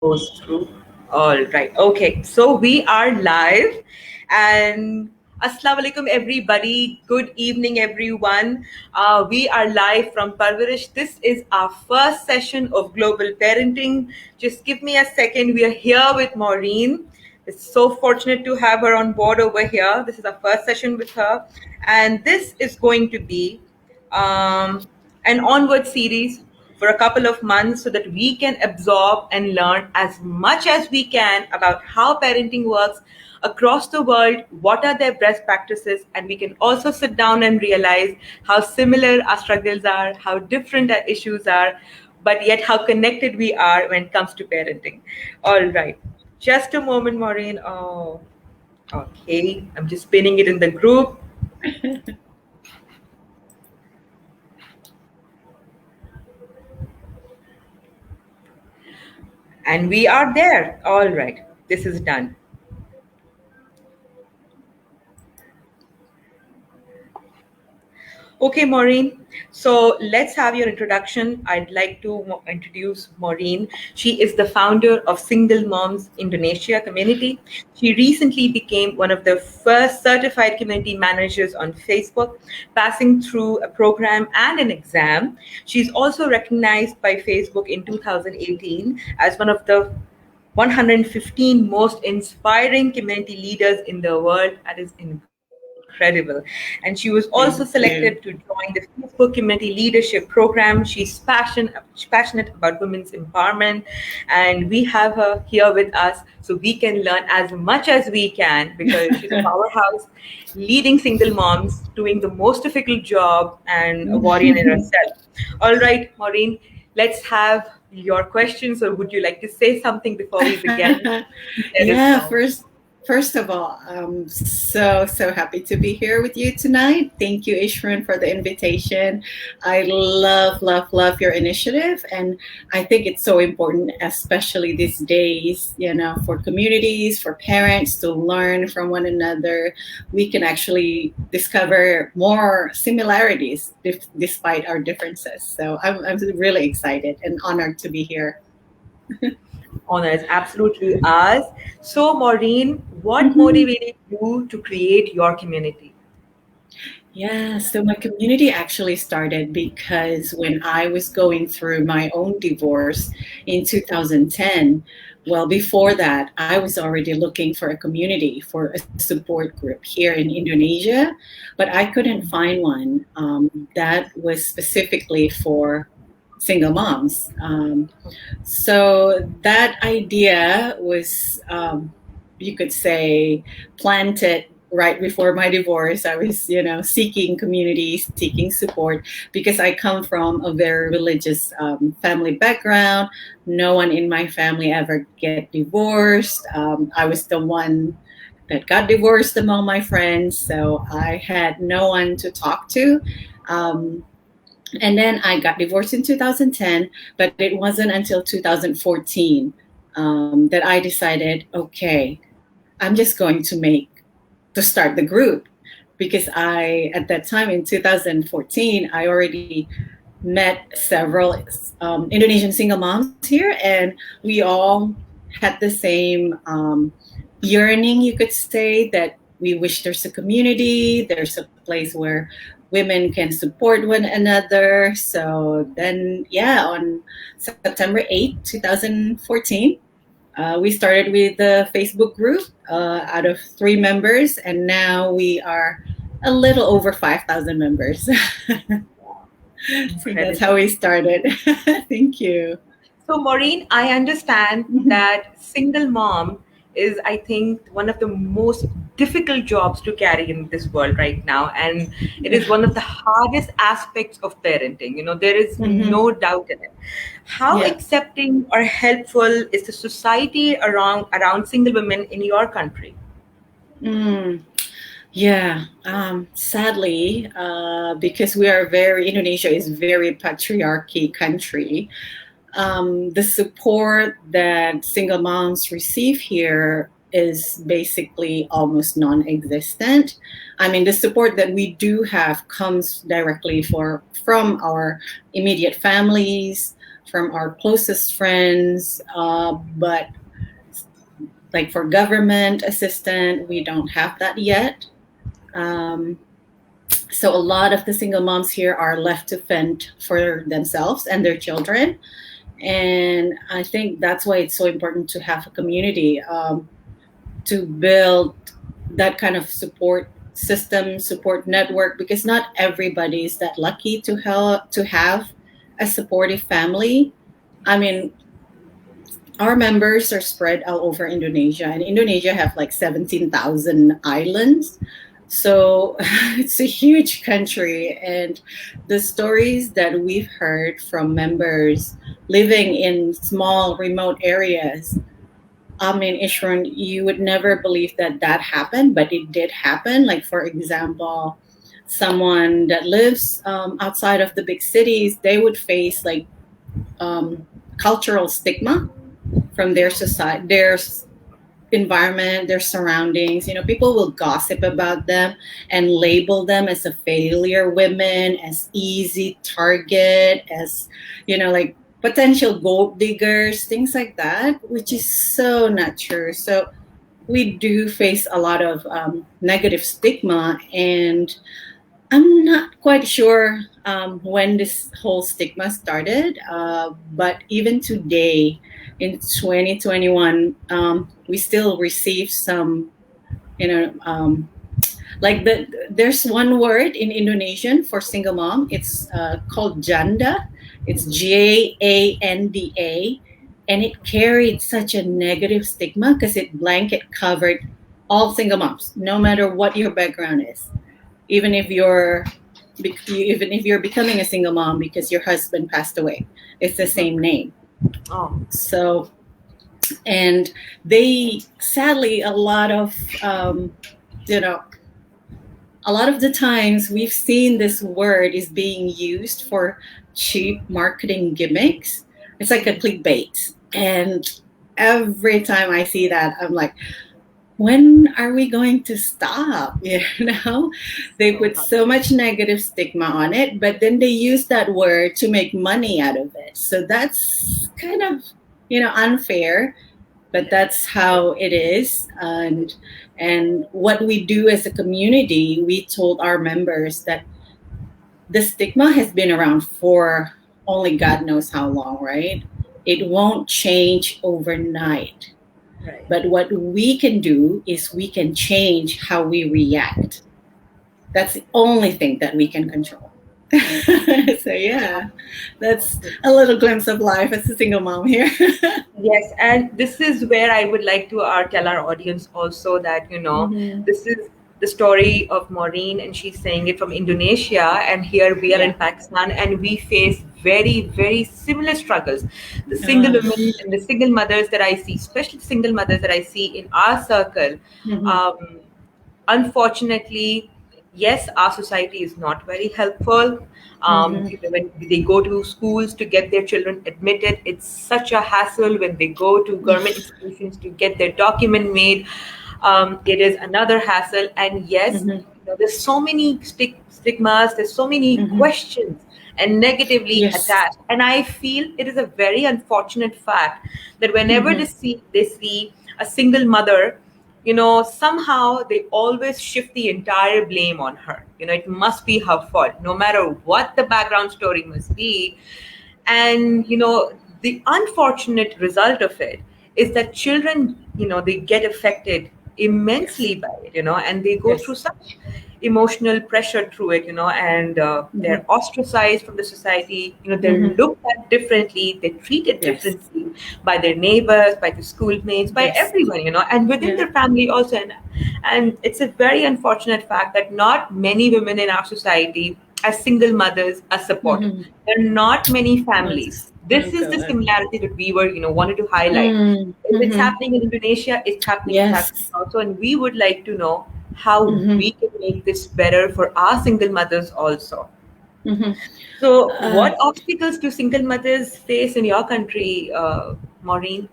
Goes through. All right. Okay. So we are live and Assalamu alaikum everybody. Good evening everyone. We are live from Parwaresh. This is our first session of global parenting. Just give me a second. We are here with Maureen. It's so fortunate to have her on board over here. This is our first session with her. And this is going to be um, an onward series for a couple of months so that we can absorb and learn as much as we can about how parenting works across the world, what are their best practices, and we can also sit down and realize how similar our struggles are, how different our issues are, but yet how connected we are when it comes to parenting. All right. Just a moment, Maureen. Oh, okay. I'm just pinning it in the group. And we are there. All right. This is done. Okay, Maureen. So let's have your introduction. I'd like to introduce Maureen. She is the founder of Single Moms Indonesia community. She recently became one of the first certified community managers on Facebook, passing through a program and an exam. She's also recognized by Facebook in 2018 as one of the 115 most inspiring community leaders in the world. That is incredible. And she was also Thank selected to you. join the Facebook Community Leadership Program. She's passionate about women's empowerment, and we have her here with us so we can learn as much as we can because she's a powerhouse, leading single moms, doing the most difficult job, and a warrior in herself. All right, Maureen, let's have your questions, or would you like to say something before we begin? Let us Yeah, know. first of all, I'm so happy to be here with you tonight. Thank you, Ishroon, for the invitation. I love your initiative, and I think it's so important, especially these days, for communities, for parents to learn from one another. We can actually discover more similarities despite our differences. So I'm really excited and honored to be here. Honor is absolutely ours. So, Maureen, what Mhm. motivated you to create your community? Yeah, so my community actually started because when I was going through my own divorce in 2010, well, before that, I was already looking for a community, for a support group here in Indonesia, but I couldn't find one that was specifically for single moms. So that idea was, you could say, planted right before my divorce. I was, seeking community, seeking support because I come from a very religious family background. No one in my family ever get divorced. I was the one that got divorced among my friends, so I had no one to talk to. Um, and then I got divorced in 2010, but it wasn't until 2014 that I decided, okay, I'm just going to start the group because at that time in 2014, I already met several Indonesian single moms here, and we all had the same yearning, you could say, that we wish there's a community, there's a place where women can support one another. So then, yeah, on September 8th, 2014, we started with the Facebook group out of 3 members, and now we are a little over 5,000 members. So that's how Incredible. we started. Thank you. So, Maureen, I understand Mhm. that single mom is, I think, one of the most difficult jobs to carry in this world right now. And it is Yeah. one of the hardest aspects of parenting. There is Hmm. no doubt in it. How Yeah. accepting or helpful is the society around single women in your country? Mm. Yeah. Sadly, because Indonesia is very patriarchy country. The support that single moms receive here is basically almost non-existent. I mean, the support that we do have comes directly from our immediate families, from our closest friends, but like for government assistant, we don't have that yet. Um, so a lot of the single moms here are left to fend for themselves and their children. And I think that's why it's so important to have a community, to build that kind of support system, support network, because not everybody is that lucky to have a supportive family. I mean, our members are spread all over Indonesia, and Indonesia have like 17,000 islands. So it's a huge country, and the stories that we've heard from members living in small remote areas, I mean, Ishron, you would never believe that that happened, but it did happen. Like, for example, someone that lives outside of the big cities, they would face like um, cultural stigma from their society, their environment, their surroundings. You know, people will gossip about them and label them as a failure women, as easy target, as, you know, like potential gold diggers, things like that, which is so not true. So we do face a lot of negative stigma, and I'm not quite sure when this whole stigma started, but even today in 2021, we still receive some, you know, there's one word in Indonesian for single mom. It's called janda. It's Janda, and it carried such a negative stigma because it blanket covered all single moms, no matter what your background is, even if you're becoming a single mom because your husband passed away, it's the same name. Oh, So, and they sadly a lot of you know a lot of the times we've seen this word is being used for cheap marketing gimmicks. It's like a clickbait, and every time I see that, I'm like, when are we going to stop? You know, they so put so much negative stigma on it, but then they use that word to make money out of it. So that's kind of, you know, unfair, but that's how it is. And what we do as a community, we told our members that the stigma has been around for only God knows how long, right? It won't change overnight. right. But what we can do is we can change how we react. That's the only thing that we can control. So yeah, that's a little glimpse of life as a single mom here. Yes, and this is where I would like to tell our audience also that, Hmm. this is the story of Maureen, and she's saying it from Indonesia, and here we are in Yeah. Pakistan, and we face very, very similar struggles. The single Uh, women and the single mothers that I see, especially single mothers that I see in our circle, mhm, um, unfortunately, yes, our society is not very helpful. mhm, When they go to schools to get their children admitted, it's such a hassle. When they go to government institutions to get their document made, it is another hassle. And yes, mhm, there's so many stigmas, there's so many mhm. questions and negatively Yes. attached. And I feel it is a very unfortunate fact that whenever Mhm, they see a single mother, somehow they always shift the entire blame on her. It must be her fault, no matter what the background story must be. And, the unfortunate result of it is that children, they get affected yes. immensely by it, and they go through Yes. such emotional pressure through it, and Mhm, they're ostracized from the society. They're mhm. looked at differently, they're treated Yes. differently by their neighbors, by the schoolmates, by Yes. everyone, and within Yeah. their family also. And it's a very unfortunate fact that not many women in our society as single mothers are supported. Mhm. There are not many families. Yes. Oh This is the God. similarity that we were, wanted to highlight. Mm, If it's mhm. happening in Indonesia, it's happening in Pakistan Yes. also, and we would like to know how Mhm, we can make this better for our single mothers also. mhm. So, Uh, what obstacles do single mothers face in your country, Maureen?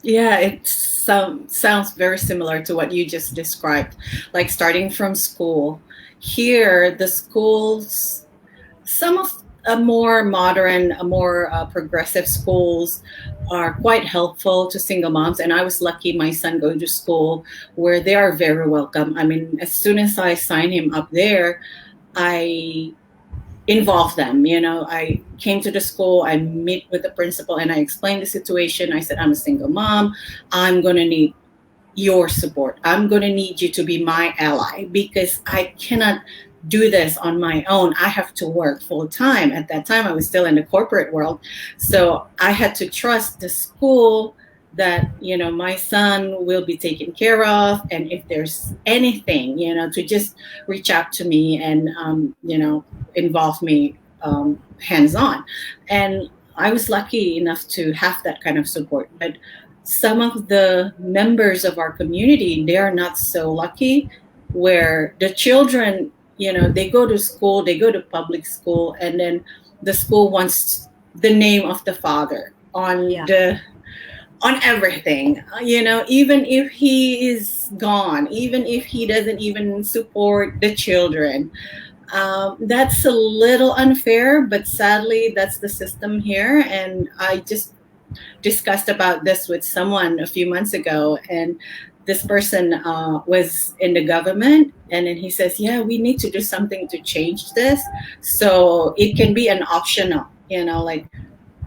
yeah, it sounds very similar to what you just described. Like starting from school. Here, the schools, some of a more modern, a more progressive schools are quite helpful to single moms. And I was lucky my son go to school where they are very welcome. I mean, as soon as I sign him up there, I involve them. I came to the school, I meet with the principal, and I explained the situation. I said, I'm a single mom. I'm going to need your support. I'm going to need you to be my ally because I cannot do this on my own. I have to work full time. At that time, I was still in the corporate world. So I had to trust the school that, my son will be taken care of. And if there's anything, to just reach out to me and, involve me hands on. And I was lucky enough to have that kind of support. But some of the members of our community, they are not so lucky, where the children, they go to school, they go to public school, and then the school wants the name of the father on Yeah. the on everything, even if he is gone, even if he doesn't even support the children. That's a little unfair, but sadly that's the system here. And I just discussed about this with someone a few months ago, and this person was in the government, and then he says, yeah, we need to do something to change this so it can be an optional, like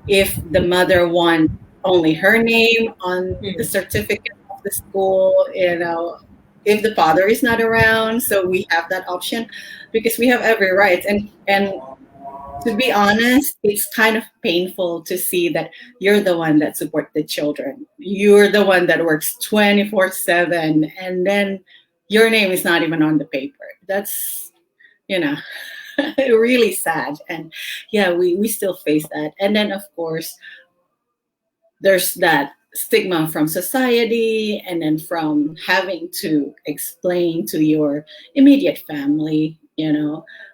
if the mother wants only her name on the Hmm. certificate of the school, if the father is not around, so we have that option because we have every right. And to be honest, it's kind of painful to see that you're the one that support the children. You're the one that works 24/7, and then your name is not even on the paper. That's, you know, really sad. And yeah, we still face that. And then, of course, there's that stigma from society, and then from having to explain to your immediate family,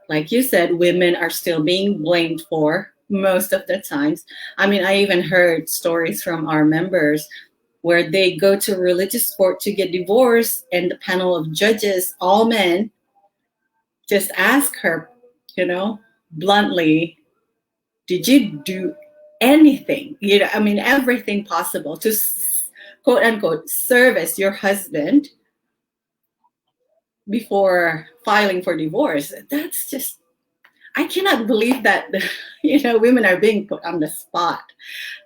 like you said, women are still being blamed for most of the times. I mean, I even heard stories from our members where they go to religious court to get divorced, and the panel of judges, all men, just ask her, bluntly, did you do anything, I mean, everything possible to quote unquote service your husband before filing for divorce? That's just, I cannot believe that, women are being put on the spot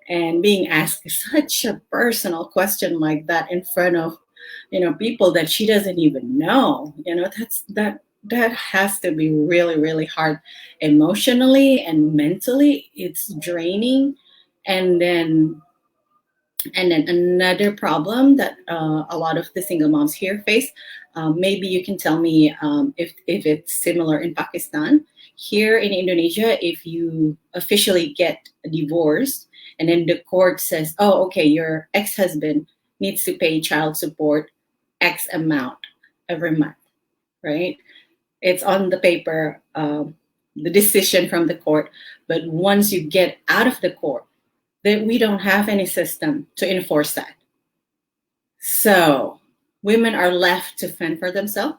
and being asked such a personal question like that in front of, people that she doesn't even know. That has to be really, really hard emotionally and mentally. It's draining. And then another problem that a lot of the single moms here face, maybe you can tell me if it's similar in Pakistan. Here in Indonesia, if you officially get divorced and then the court says, oh, okay, your ex-husband needs to pay child support X amount every month, right? It's on the paper, the decision from the court. But once you get out of the court, that we don't have any system to enforce that. So women are left to fend for themselves.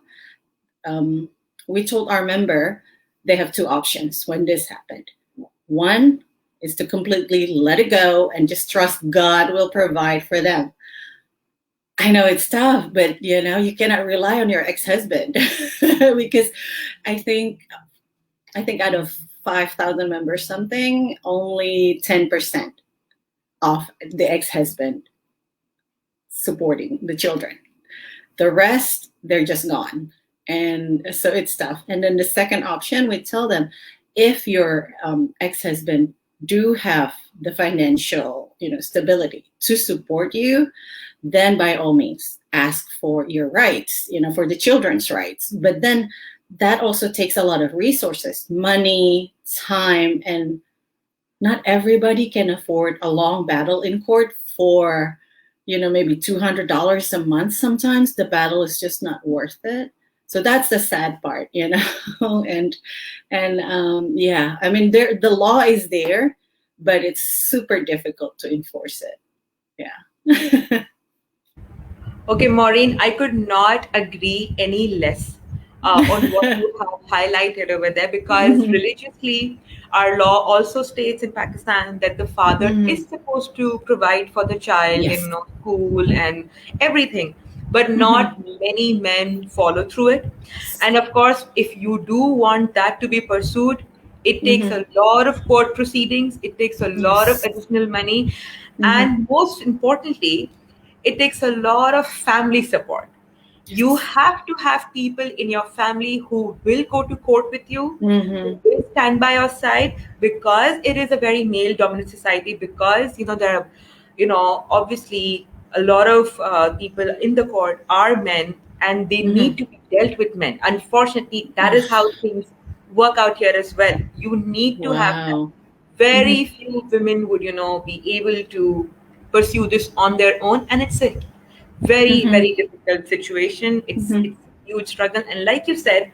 Um, we told our member they have two options when this happened. One is to completely let it go and just trust God will provide for them. I know it's tough, but you cannot rely on your ex-husband because I think out of 5,000 members, something, only 10% of the ex-husband supporting the children. The rest, they're just gone. And so it's tough. And then the second option, we tell them, if your ex-husband do have the financial, stability to support you, then by all means ask for your rights, for the children's rights. But then that also takes a lot of resources, money, time, and not everybody can afford a long battle in court for, maybe $200 a month. Sometimes the battle is just not worth it. So that's the sad part, and yeah, I mean, the law is there, but it's super difficult to enforce it. Yeah. Okay, Maureen, I could not agree any less. on what you have highlighted over there, because Mhm. religiously, our law also states in Pakistan that the father Mhm. is supposed to provide for the child, Yes. school and everything, but not Mhm. many men follow through it. Yes. And of course, if you do want that to be pursued, it takes Mhm. a lot of court proceedings, it takes a lot of Yes. additional money, Mhm. and most importantly, it takes a lot of family support. You Yes. have to have people in your family who will go to court with you, who Mhm. will stand by your side, because it is a very male dominant society. Because there are, obviously, a lot of people in the court are men, and they need Mhm. to be dealt with men. Unfortunately, that is how Ugh. things work out here as well. You need to have that. Wow. Very Mhm. few women would be able to pursue this on their own, and it's a very, very Mhm. difficult situation. It's Mhm. a huge struggle, and like you said,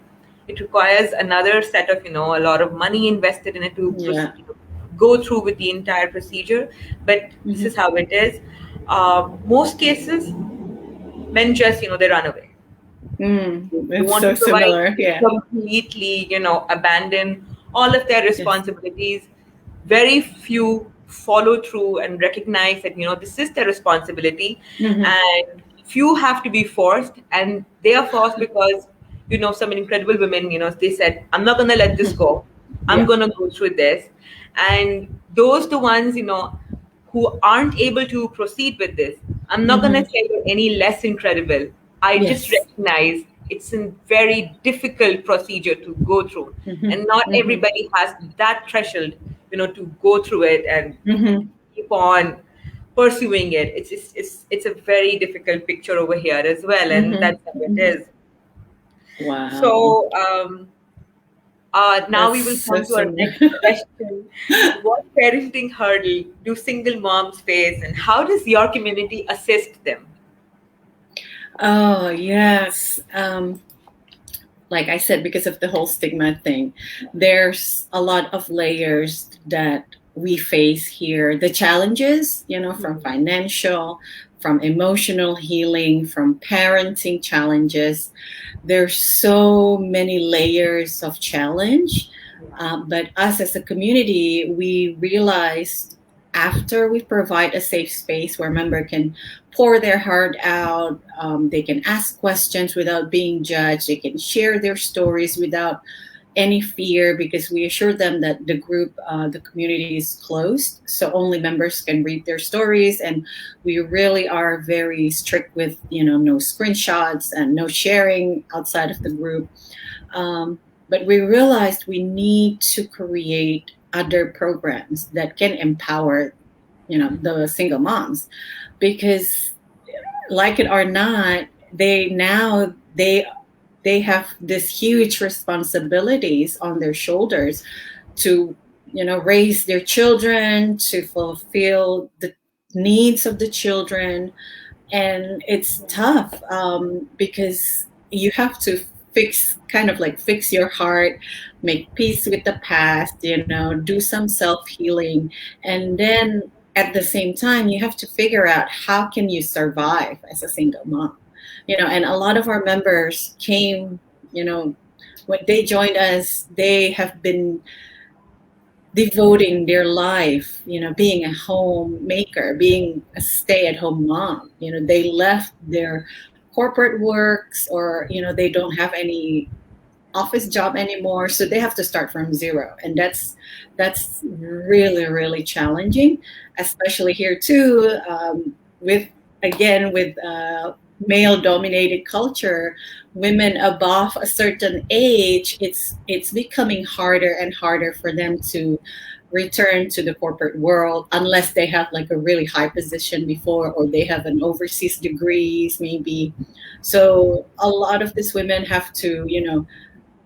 it requires another set of a lot of money invested in it to Yeah. go through with the entire procedure. But this is Mhm. how it is. Most cases, men just they run away. They It's want to so provide, similar. they Yeah. completely, abandon all of their Yes. responsibilities. Very few follow through and recognize that, this is their responsibility. Mhm. And few have to be forced, and they are forced because, some incredible women, they said, I'm not going to let this Mhm. go. I'm Yeah. going to go through this. And those the ones, who aren't able to proceed with this. I'm not going to Mhm. say you're any less incredible. I just Yes. recognize it's a very difficult procedure to go through. Mhm. And not Mhm. everybody has that threshold, to go through it and Mhm. keep on pursuing it. It's a very difficult picture over here as well, and Mhm. that's how it Mhm. is. Wow. So now That's we will so come to our similar. next question. What parenting hurdle do single moms face, and how does your community assist them? Oh, yes. Like I said, because of the whole stigma thing, there's a lot of layers that we face here. The challenges, from financial, from emotional healing, from parenting challenges. There's so many layers of challenge. But us as a community, we realized after we provide a safe space where member can pour their heart out, they can ask questions without being judged, they can share their stories without any fear, because we assure them that the group, the community is closed, so only members can read their stories, and we really are very strict with no screenshots and no sharing outside of the group. But we realized we need to create other programs that can empower the single moms, because like it or not, they have this huge responsibilities on their shoulders to raise their children, to fulfill the needs of the children. And it's tough, because you have to fix your heart, make peace with the past, do some self-healing, and then at the same time you have to figure out how can you survive as a single mom. And a lot of our members came, when they joined us, they have been devoting their life, being a homemaker, being a stay-at-home mom. They left their corporate works, or they don't have any office job anymore, so they have to start from zero, and that's really, really challenging, especially here too, with again with male dominated culture. Women above a certain age, it's becoming harder and harder for them to return to the corporate world unless they have like a really high position before, or they have an overseas degrees maybe. So a lot of these women have to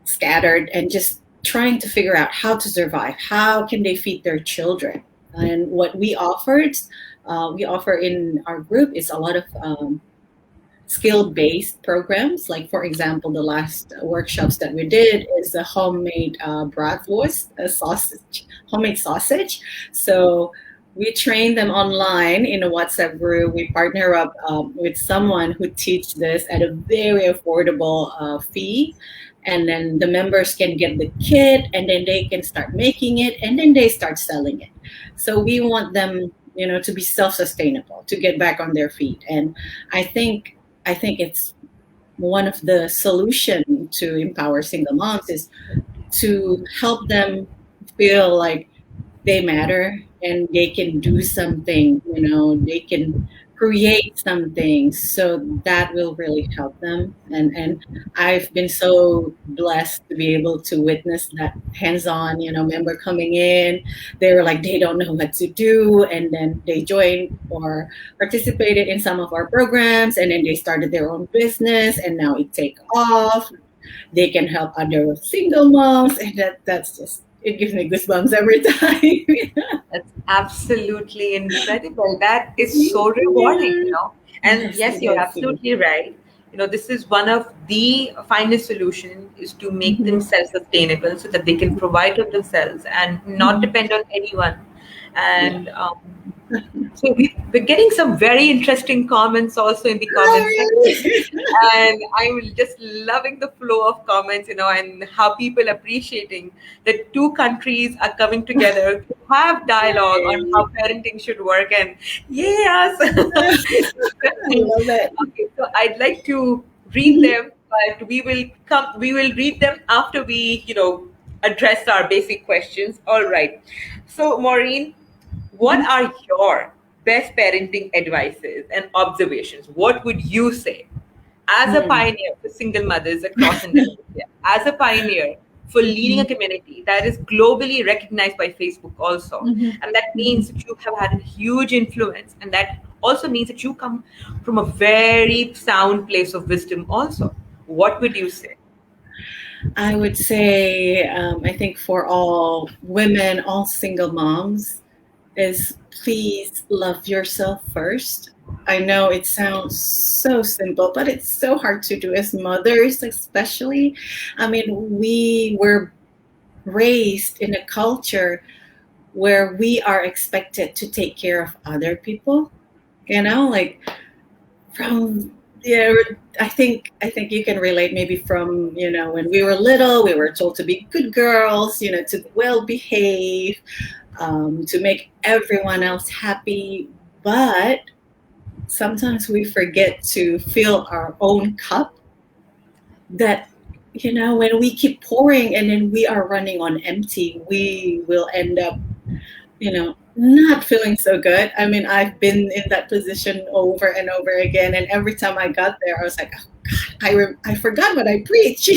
scattered and just trying to figure out how to survive. How can they feed their children? And what we offer in our group is a lot of skill-based programs. Like for example, the last workshops that we did is a homemade bratwurst, a sausage, homemade sausage. So we train them online in a WhatsApp group. We partner up with someone who teach this at a very affordable fee, and then the members can get the kit, and then they can start making it, and then they start selling it. So we want them, to be self-sustainable, to get back on their feet. And I think I think it's one of the solution to empower single moms is to help them feel like they matter and they can do something, they can create something. So that will really help them. And I've been so blessed to be able to witness that hands-on, member coming in. They were like, they don't know what to do. And then they joined or participated in some of our programs, and then they started their own business, and now it take off. They can help other single moms, and that's just, it gives me goosebumps every time. That's absolutely incredible. That is so rewarding, Yeah. And Yes, yes, it you're is. absolutely right. This is one of the finest solution is to make them Mhm. self-sustainable so that they can provide for themselves and not Mhm. depend on anyone. Yeah. And so we're getting some very interesting comments also in the comment Oh, section. really? And I'm just loving the flow of comments, and how people appreciating that two countries are coming together to have dialogue on Right. how parenting should work. And yes, I love it. okay, so I'd like to read Mhm. them, but we will read them after we, address our basic questions. All right. So Maureen, what Mhm. are your best parenting advices and observations? What would you say as a Mm. pioneer for single mothers across Indonesia, as a pioneer for leading a Mhm. community that is globally recognized by Facebook also? Mhm. And that means Mhm. that you have had a huge influence, and that also means that you come from a very sound place of wisdom also. What would you say? I would say, I think for all women, all single moms, is please love yourself first. I know it sounds so simple, but it's so hard to do as mothers, especially. I mean, we were raised in a culture where we are expected to take care of other people, like from, yeah, I think you can relate maybe from, when we were little, we were told to be good girls, to well behave, to make everyone else happy. But sometimes we forget to fill our own cup. That, when we keep pouring and then we are running on empty, we will end up, not feeling so good. I mean, I've been in that position over and over again, and every time I got there, I was like, oh God, I forgot what I preach.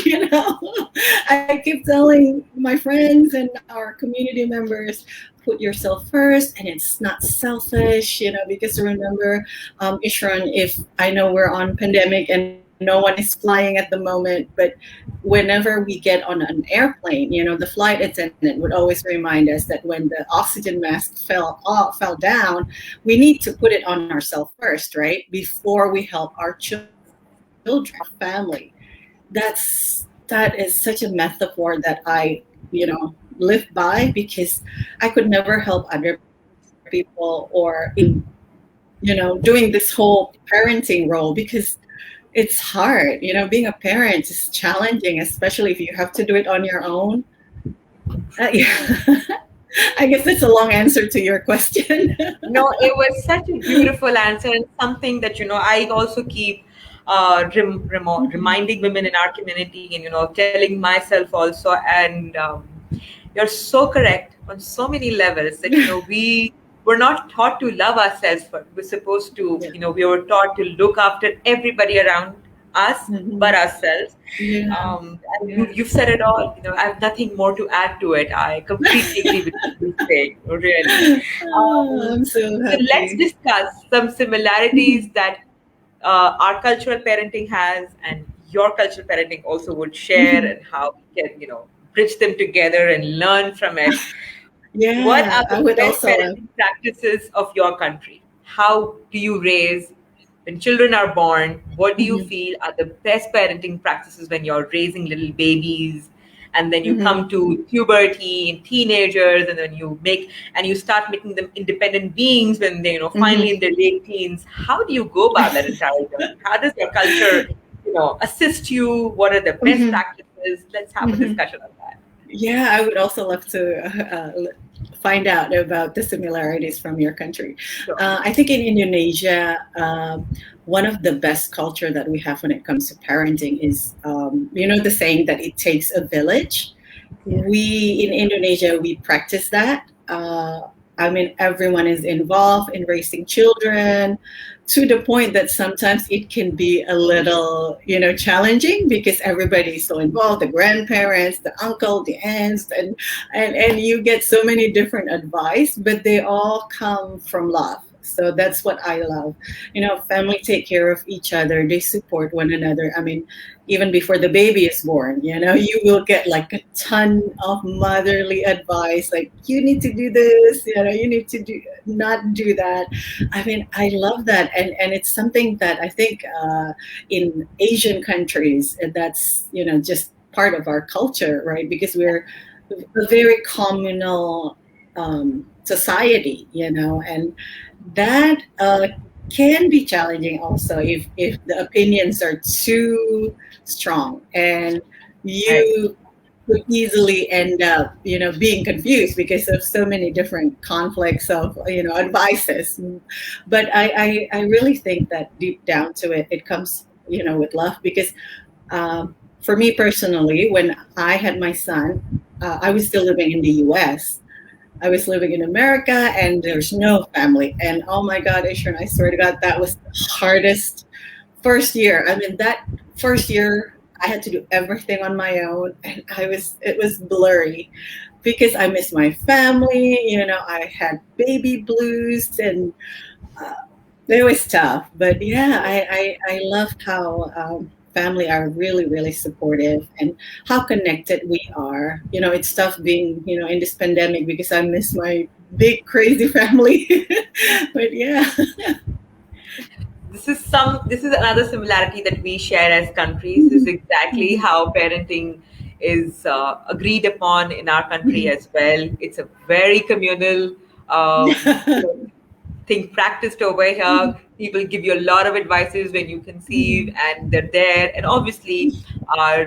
I keep telling my friends and our community members, put yourself first, and it's not selfish, because remember, Ishran, if I know we're on pandemic and no one is flying at the moment, but whenever we get on an airplane, the flight attendant would always remind us that when the oxygen mask fell down, we need to put it on ourselves first, right? Before we help our children, our family. That is such a metaphor that live by, because I could never help other people or doing this whole parenting role, because it's hard. Being a parent is challenging, especially if you have to do it on your own. Yeah. I guess that's a long answer to your question. No, it was such a beautiful answer, and something that I also keep Mhm. reminding women in our community, and telling myself also. And you're so correct on so many levels that we were not taught to love ourselves, but we're supposed to, Yeah. we were taught to look after everybody around us but Mhm. ourselves. Yeah. And Yeah. you've said it all. I have nothing more to add to it. I completely agree with what you say, really. Oh, I'm so So let's happy. discuss some similarities Mhm. that our cultural parenting has, and your cultural parenting also would share, Mhm. and how we can, bridge them together and learn from it. What are Yeah, the I would best also. parenting practices of your country? How do you raise when children are born? What do you Mhm. feel are the best parenting practices when you're raising little babies? and then you come Mhm. to puberty and teenagers, and then you start making them independent beings when they finally Mhm. in their late teens. How do you go about that entire journey? How does your culture assist you? What are the best Mhm. practices? Let's have a Mhm. discussion on that. Yeah, I would also love to find out about the similarities from your country. Sure. I think in Indonesia, one of the best culture that we have when it comes to parenting is, the saying that it takes a village. Yeah. We in Indonesia, we practice that. I mean, everyone is involved in raising children to the point that sometimes it can be a little, challenging because everybody is so involved, the grandparents, the uncle, the aunts, and you get so many different advice, but they all come from love. So that's what I love. Family take care of each other, they support one another. I mean, even before the baby is born, you will get like a ton of motherly advice, like you need to do this, you need to do not do that. I mean, I love that, and it's something that I think in Asian countries, that's just part of our culture, right? Because we're a very communal society, and that can be challenging also if the opinions are too strong, and Right. you could easily end up being confused because of so many different conflicts of advices. But I really think that deep down to it, it comes with love, because for me personally, when I had my son, I was still living in the US. I was living in America and there's no family. And oh my God, Ishran, I swear to God, that was the hardest first year. I mean, that first year, I had to do everything on my own, and it was blurry because I missed my family. I had baby blues, and uh, it was tough. But yeah, I love how family are really, really supportive, and how connected we are. It's tough being, in this pandemic because I miss my big, crazy family. But yeah. This is another similarity that we share as countries. This is exactly Mhm. how parenting is agreed upon in our country Mhm. as well. It's a very communal you know, thing practiced over here. People give you a lot of advices when you conceive, Mhm. and they're there. And obviously, our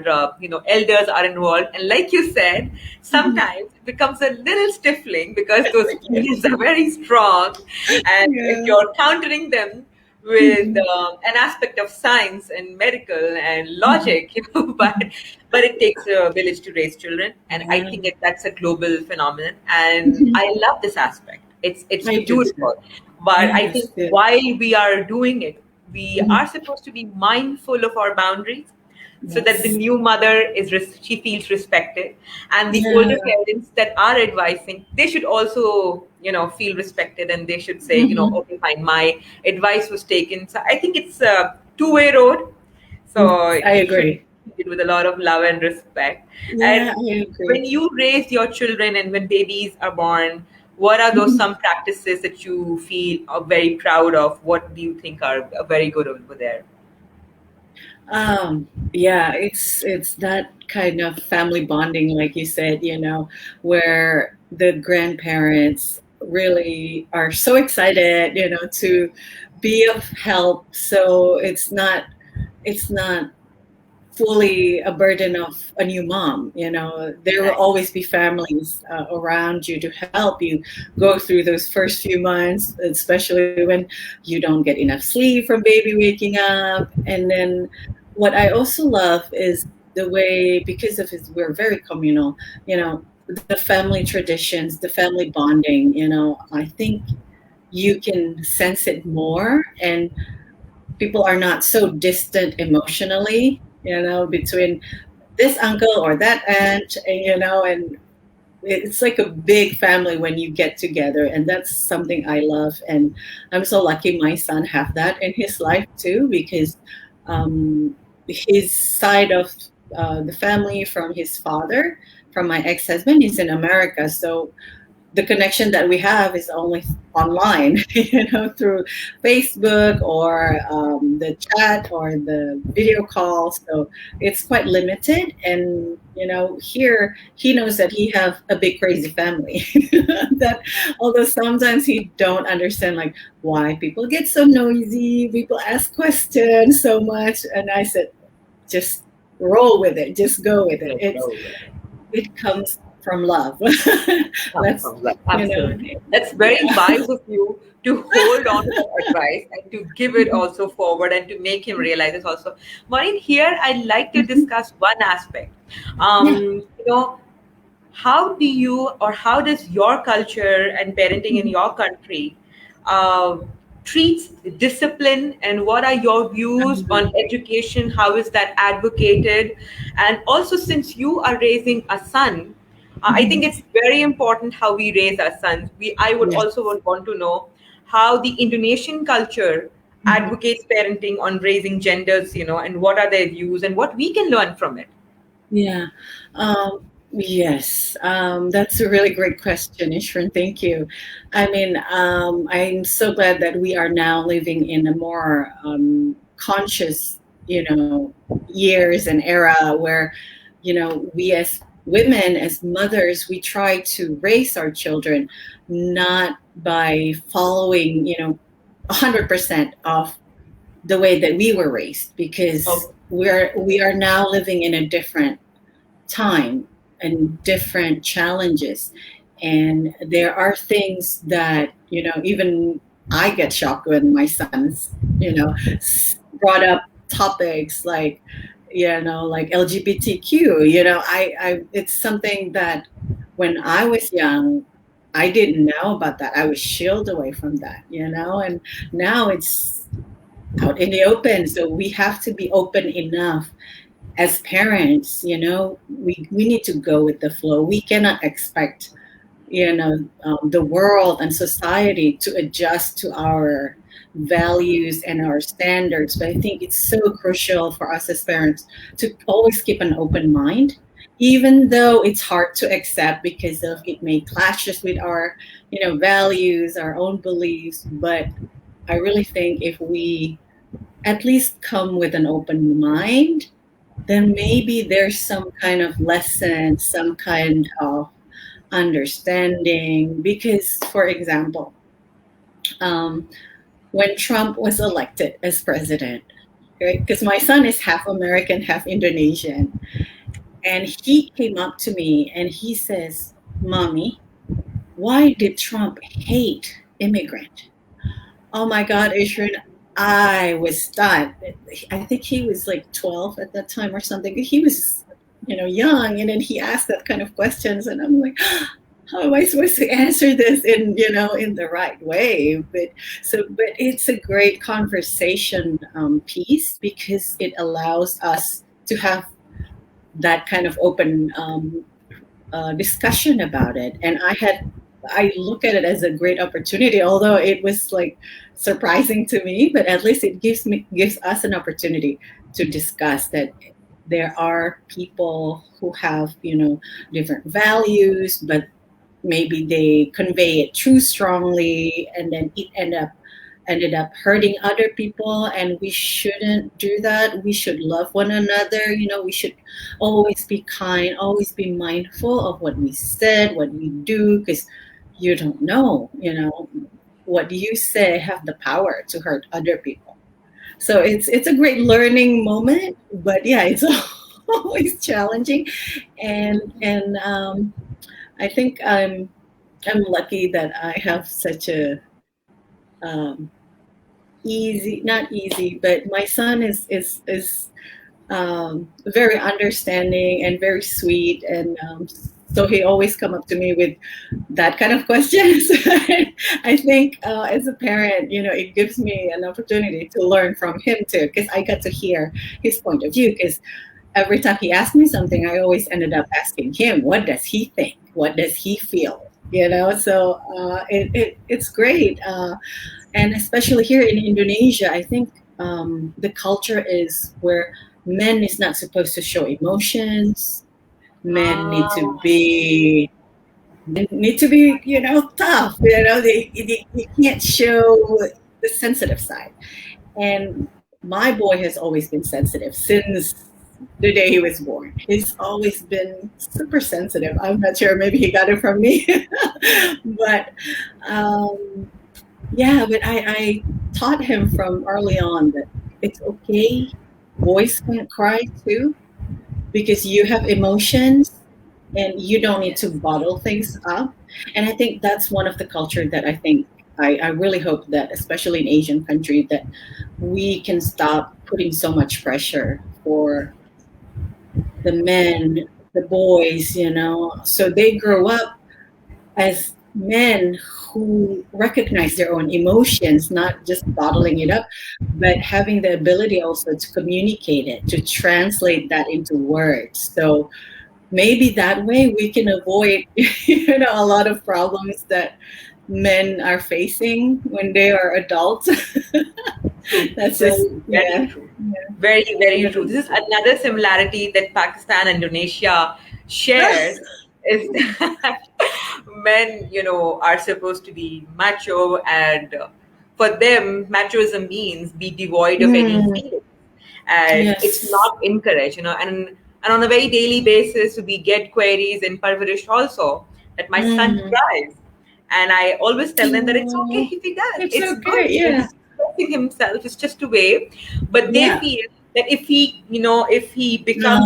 elders are involved. And like you said, Mhm. sometimes it becomes a little stifling because those opinions are very strong, and if Yeah. you're countering them with Mhm. an aspect of science and medical and Mhm. logic, but it takes a village to raise children, and I Yeah. think that's a global phenomenon, and Mhm. I love this aspect. It's I do too. beautiful, but I Yes. think Yes. while we are doing it, we are Mhm. supposed to be mindful of our boundaries, so that the Yes. new mother she feels respected, and the Yeah. older parents that are advising, they should also feel respected, and they should say, Mhm. okay, fine, my advice was taken. So I think it's a two-way road, so Yes, I it should agree. be treated with a lot of love and respect. Yeah, And I agree. when you raise your children and when babies are born, what are those Mhm. some practices that you feel are very proud of? What do you think are very good over there? Yeah, it's that kind of family bonding, like you said, where the grandparents really are so excited, to be of help. So it's not fully a burden of a new mom. There will Right. always be families around you to help you go through those first few months, especially when you don't get enough sleep from baby waking up. And then what I also love is the way, because of his, we're very communal, the family traditions, the family bonding, I think you can sense it more, and people are not so distant emotionally, between this uncle or that aunt, and it's like a big family when you get together, and that's something I love. And I'm so lucky my son have that in his life too, because um, his side of the family from his father, from my ex-husband, is in America. So the connection that we have is only online, through Facebook or the chat or the video call. So it's quite limited. And here he knows that he have a big crazy family. That although sometimes he don't understand like why people get so noisy, people ask questions so much, and I said, just roll with it, just go with it. Yes, oh, yeah. It comes from love. Let's, Absolutely. That's very yeah. wise of you to hold on to that advice and to give it also forward and to make him realize this also. Maureen, here I'd like to Mhm. discuss one aspect. Yeah. You know, how do you or how does your culture and parenting in Mhm. your country uh, treats discipline, and what are your views on Mhm. education? How is that advocated? And also, since you are raising a son, I think Mhm. it's very important how we raise our sons. I would Yes. also would want to know how the Indonesian culture Mhm. advocates parenting on raising genders, and what are their views and what we can learn from it. Yeah. Yes. That's a really great question, Ishran. Thank you. I mean, I'm so glad that we are now living in a more conscious, years and era where, we as women, as mothers, we try to raise our children not by following, 100% of the way that we were raised, because Oh, we are now living in a different time and different challenges. And there are things that, even I get shocked when my sons, brought up topics like, like LGBTQ. It's something that when I was young, I didn't know about that. I was shielded away from that, and now it's out in the open. So we have to be open enough as parents. We need to go with the flow. We cannot expect, the world and society to adjust to our values and our standards. But I think it's so crucial for us as parents to always keep an open mind, even though it's hard to accept because of it may clashes with our, values, our own beliefs. But I really think if we at least come with an open mind, then maybe there's some kind of lesson, some kind of understanding. Because, for example, um, when Trump was elected as president, right? Because my son is half American, half Indonesian, and he came up to me and he says, "Mommy, why did Trump hate immigrant?" Oh my God, Ishran, I was stunned. I think he was like 12 at that time or something. He was, young. And then he asked that kind of questions. And I'm like, how am I supposed to answer this in the right way? But it's a great conversation piece, because it allows us to have that kind of open discussion about it. And I look at it as a great opportunity, although it was like surprising to me, but at least it gives us an opportunity to discuss that there are people who have, different values, but maybe they convey it too strongly, and then it ended up hurting other people. And we shouldn't do that. We should love one another. We should always be kind, always be mindful of what we said, what we do, because you don't know, what you say have the power to hurt other people. So it's a great learning moment, but yeah, it's always challenging. And I think I'm lucky that I have such a um, easy, not easy, but my son is very understanding and very sweet. And so he always come up to me with that kind of questions. I think as a parent, it gives me an opportunity to learn from him too, because I got to hear his point of view. Because every time he asked me something, I always ended up asking him, what does he think? What does he feel? So it's great. And especially here in Indonesia, I think the culture is where men is not supposed to show emotions. Men need to Ah, be They need to be, tough. They can't show the sensitive side. And my boy has always been sensitive since the day he was born. He's always been super sensitive. I'm not sure. Maybe he got it from me. But um, yeah, but I taught him from early on that it's okay. Boys can cry too because you have emotions and you don't need to bottle things up. And I think that's one of the culture that I think I really hope that, especially in Asian country, that we can stop putting so much pressure for the men, the boys, so they grow up as men who recognize their own emotions, not just bottling it up, but having the ability also to communicate it, to translate that into words. So maybe that way we can avoid, a lot of problems that men are facing when they are adults. True. That's just, Very, very yeah. true. Very, very Yeah. true. This is another similarity that Pakistan and Indonesia shares is that men, are supposed to be macho, and for them, machoism means be devoid of any Mm, feeling, and it's yes. not encouraged, and on a very daily basis, we get queries in Parwaresh also that my son Mm. cries, and I always tell them that it's okay Oh, if he does. it's It's okay. good. Yeah. He's expressing himself. It's just a way. But they Yeah. feel that if he becomes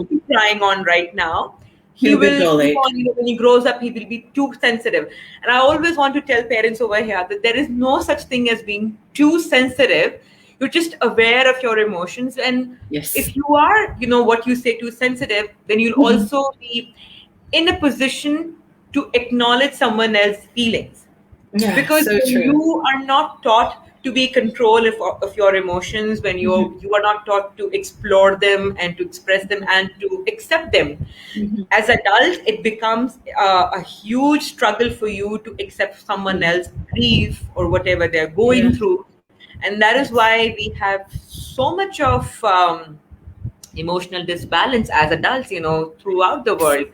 too Um, crying on right now, he he'll be will keep bullied. on, when he grows up, he will be too sensitive. And I always want to tell parents over here that there is no such thing as being too sensitive. You're just aware of your emotions. And Yes. if you are, what you say, too sensitive, then you'll Mhm. also be in a position to acknowledge someone else's feelings, Yeah, because so when true. you are not taught to be control of your emotions, when Mhm. you are not taught to explore them and to express them and to accept them, Mhm. as adult it becomes a huge struggle for you to accept someone Mhm. else grief or whatever they're going Yeah. through. And that is Yes. why we have so much of emotional disbalance as adults, throughout the world.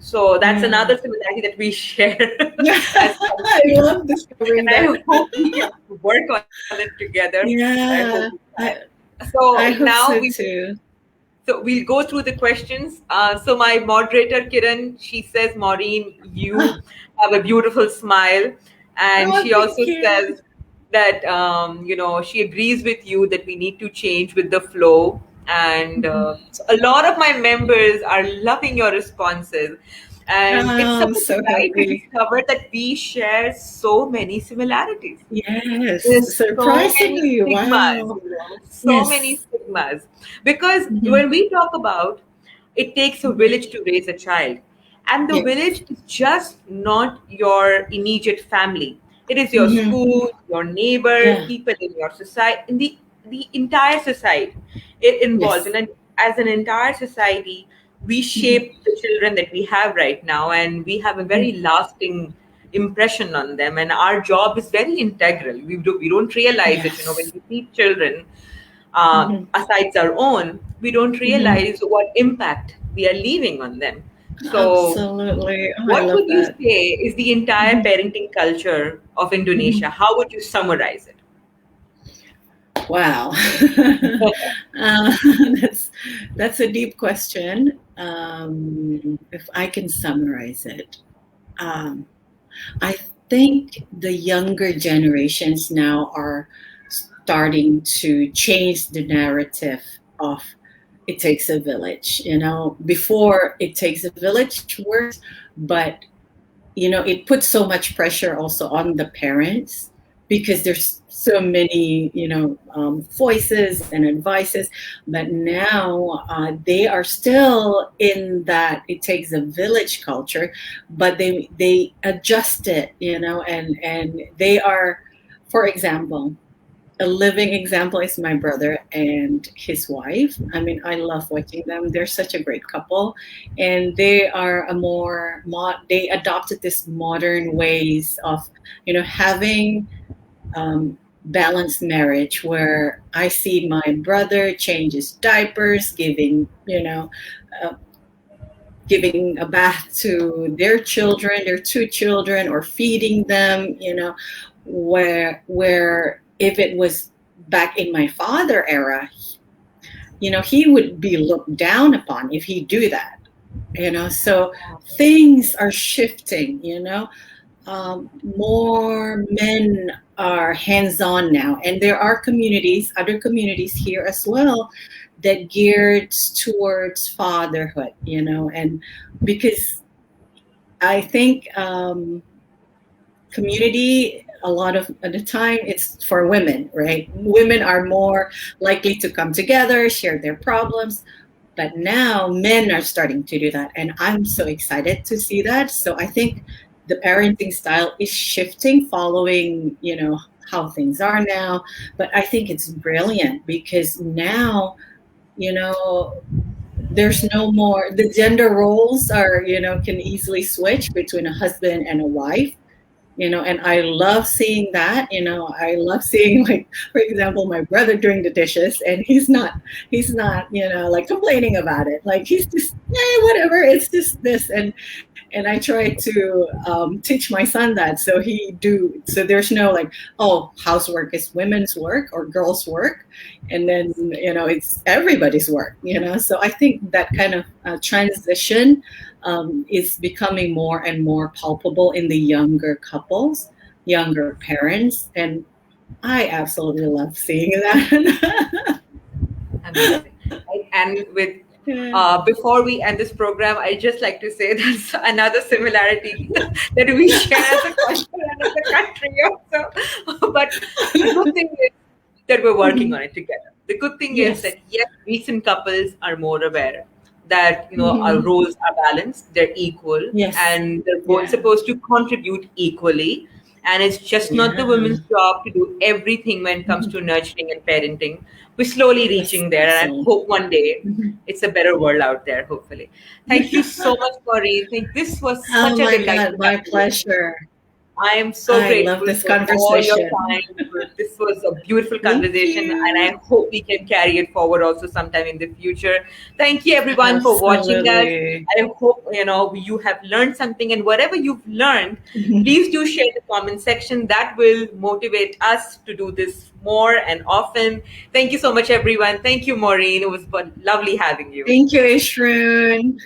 So that's Yeah. another similarity that we share as I countries. love discovering And that. I hope we can work on it together. I hope we Yeah. can. I So I hope now so we too. so we'll go through the questions. So my moderator Kiran, she says, Maureen, you have a beautiful smile, and Oh, she thank also you. says that she agrees with you that we need to change with the flow. And Mhm. so a lot of my members are loving your responses, and it's Oh, so I'm so nice to happy. discover that we share so many similarities. Yes. There's so many Surprisingly. stigmas, Wow. so many Yes. stigmas. Because Mhm. when we talk about it takes a Mhm. village to raise a child, and the Yes. village is just not your immediate family. It is your Mhm. school, your neighbor, Yeah. people in your society, in the entire society. It involves, Yes. and then as an entire society, we Mhm. shape the children that we have right now, and we have a very Mhm. lasting impression on them, and our job is very integral. We don't realize it, when Yes. we teach children, Mhm. aside our own, we don't Mhm. realize what impact we are leaving on them. So Absolutely. Oh, I what love would you that. say is the entire Mhm. parenting culture of Mhm. Indonesia? How would you summarize it? Wow. uh, that's that's a deep question. If I can summarize it, um, I think the younger generations now are starting to change the narrative of it takes a village. Before it takes a village works, but it puts so much pressure also on the parents because there's so many voices and advices, but now they are still in that it takes a village culture, but they adjust it, and they are, for example, a living example is my brother and his wife. I mean, I love watching them. They're such a great couple, and they are they adopted this modern ways of, having balanced marriage where I see my brother changes diapers, giving, uh, giving a bath to their children, their two children, or feeding them, where if it was back in my father era, he would be looked down upon if he do that. So things are shifting. More men are hands-on now, and there are other communities here as well, that geared towards fatherhood. And because I think community, a lot of the time, it's for women, right? Women are more likely to come together, share their problems. But now men are starting to do that. And I'm so excited to see that. So I think the parenting style is shifting following, how things are now. But I think it's brilliant because now, you know, there's no more, the gender roles are, can easily switch between a husband and a wife. And I love seeing that. I love seeing, like, for example, my brother doing the dishes, and he's not like complaining about it. Like, he's just, whatever, it's just this. And I try to teach my son that, so there's no like, oh, housework is women's work or girls' work, and then it's everybody's work. So I think that kind of transition is becoming more and more palpable in the younger couples, younger parents, and I absolutely love seeing that. Amazing. And with before we end this program, I just like to say there's another similarity that we share as a culture and as a country also. But the good thing is that we're working on it together. The good thing is Yes. that yes, recent couples are more aware that our Mhm. roles are balanced, they're equal, Yes. and they're both Yeah. supposed to contribute equally. And it's just not the Yeah. women's job to do everything when it comes to nurturing and parenting. We're slowly Yes, reaching there, and I absolutely. hope one day Mhm. it's a better world out there, hopefully. Thank you so much, Maureen. I think this was Oh such a my God, delightful my conversation. pleasure. I am so I love grateful this for all your conversation. time. This was a beautiful Thank conversation, and I you. hope we can carry it forward also sometime in the future. Thank you, everyone, for watching us. Absolutely. I hope you have learned something, and whatever you've learned, Mhm. please do share in the comment section. That will motivate us to do this more and often. Thank you so much, everyone. Thank you, Maureen. It was lovely having you. Thank you, Ishroon.